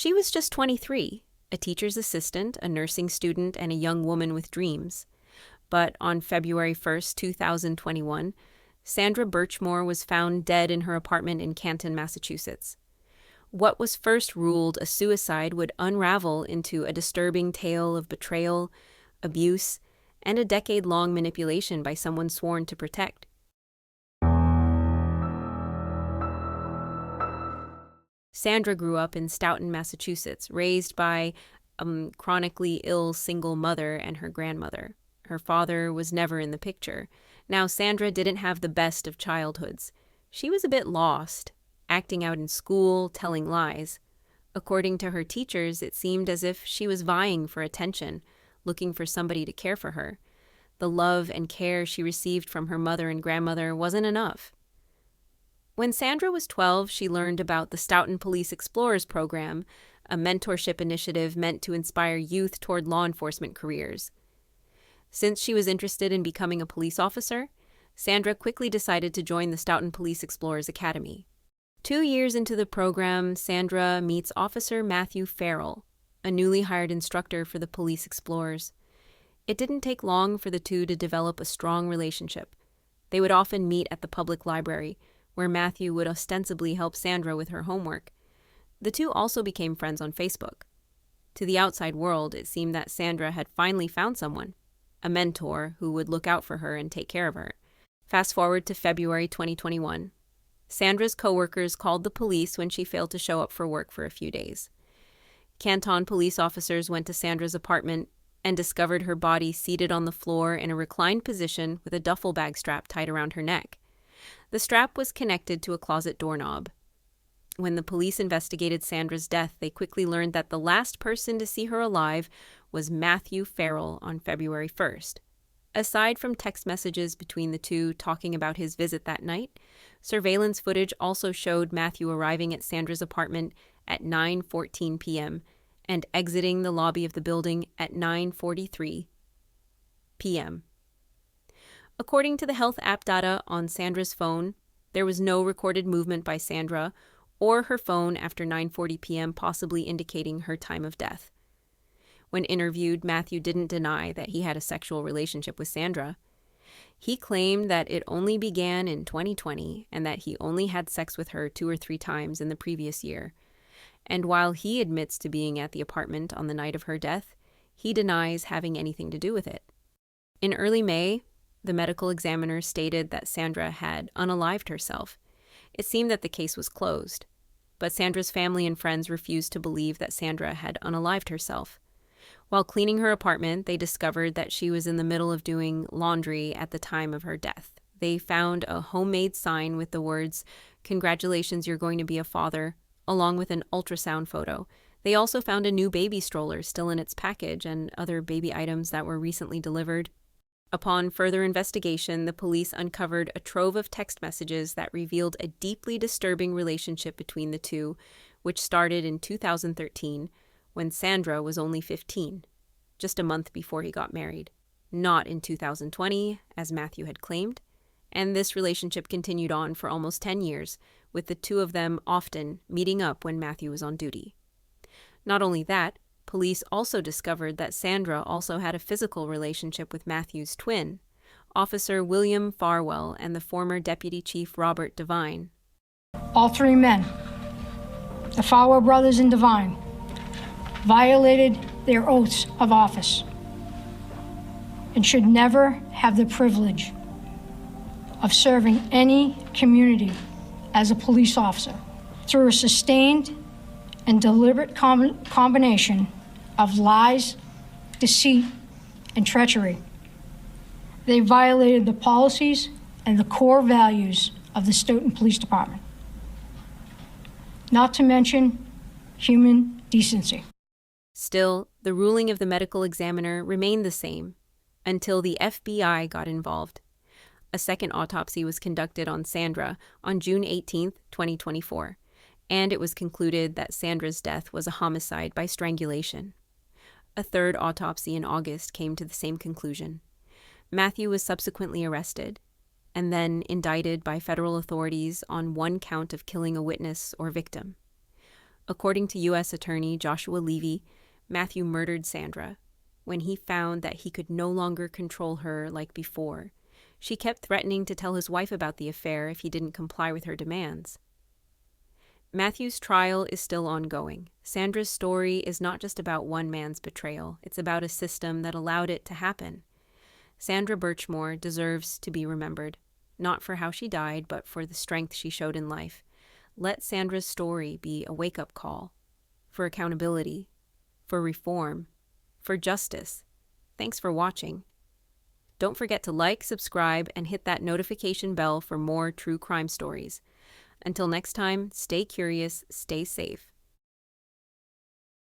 She was just 23, a teacher's assistant, a nursing student, and a young woman with dreams. But on February 1st, 2021, Sandra Birchmore was found dead in her apartment in Canton, Massachusetts. What was first ruled a suicide would unravel into a disturbing tale of betrayal, abuse, and a decade-long manipulation by someone sworn to protect. Sandra grew up in Stoughton, Massachusetts, raised by a chronically ill single mother and her grandmother. Her father was never in the picture. Now, Sandra didn't have the best of childhoods. She was a bit lost, acting out in school, telling lies. According to her teachers, it seemed as if she was vying for attention, looking for somebody to care for her. The love and care she received from her mother and grandmother wasn't enough. When Sandra was 12, she learned about the Stoughton Police Explorers Program, a mentorship initiative meant to inspire youth toward law enforcement careers. Since she was interested in becoming a police officer, Sandra quickly decided to join the Stoughton Police Explorers Academy. 2 years into the program, Sandra meets Officer Matthew Farwell, a newly hired instructor for the Police Explorers. It didn't take long for the two to develop a strong relationship. They would often meet at the public library, where Matthew would ostensibly help Sandra with her homework. The two also became friends on Facebook. To the outside world, it seemed that Sandra had finally found someone, a mentor who would look out for her and take care of her. Fast forward to February 2021. Sandra's coworkers called the police when she failed to show up for work for a few days. Canton police officers went to Sandra's apartment and discovered her body seated on the floor in a reclined position with a duffel bag strap tied around her neck. The strap was connected to a closet doorknob. When the police investigated Sandra's death, they quickly learned that the last person to see her alive was Matthew Farwell on February 1st. Aside from text messages between the two talking about his visit that night, surveillance footage also showed Matthew arriving at Sandra's apartment at 9:14 p.m. and exiting the lobby of the building at 9:43 p.m. According to the health app data on Sandra's phone, there was no recorded movement by Sandra or her phone after 9:40 p.m., possibly indicating her time of death. When interviewed, Matthew didn't deny that he had a sexual relationship with Sandra. He claimed that it only began in 2020 and that he only had sex with her 2 or 3 times in the previous year. And while he admits to being at the apartment on the night of her death, he denies having anything to do with it. In early May, the medical examiner stated that Sandra had unalived herself. It seemed that the case was closed, but Sandra's family and friends refused to believe that Sandra had unalived herself. While cleaning her apartment, they discovered that she was in the middle of doing laundry at the time of her death. They found a homemade sign with the words, "Congratulations, you're going to be a father," along with an ultrasound photo. They also found a new baby stroller still in its package and other baby items that were recently delivered. Upon further investigation, the police uncovered a trove of text messages that revealed a deeply disturbing relationship between the two, which started in 2013, when Sandra was only 15, just a month before he got married. Not in 2020, as Matthew had claimed, and this relationship continued on for almost 10 years, with the two of them often meeting up when Matthew was on duty. Not only that, police also discovered that Sandra also had a physical relationship with Matthew's twin, Officer William Farwell, and the former Deputy Chief Robert Devine. All 3 men, the Farwell brothers and Devine, violated their oaths of office and should never have the privilege of serving any community as a police officer. Through a sustained and deliberate combination of lies, deceit, and treachery, they violated the policies and the core values of the Stoughton Police Department, not to mention human decency. Still, the ruling of the medical examiner remained the same until the FBI got involved. A second autopsy was conducted on Sandra on June 18, 2024, and it was concluded that Sandra's death was a homicide by strangulation. A third autopsy in August came to the same conclusion. Matthew was subsequently arrested and then indicted by federal authorities on 1 count of killing a witness or victim. According to U.S. Attorney Joshua Levy, Matthew murdered Sandra when he found that he could no longer control her like before. She kept threatening to tell his wife about the affair if he didn't comply with her demands. Matthew's trial is still ongoing. Sandra's story is not just about one man's betrayal. It's about a system that allowed it to happen. Sandra Birchmore deserves to be remembered, not for how she died, but for the strength she showed in life. Let Sandra's story be a wake-up call for accountability, for reform, for justice. Thanks for watching. Don't forget to like, subscribe, and hit that notification bell for more true crime stories. Until next time, stay curious, stay safe.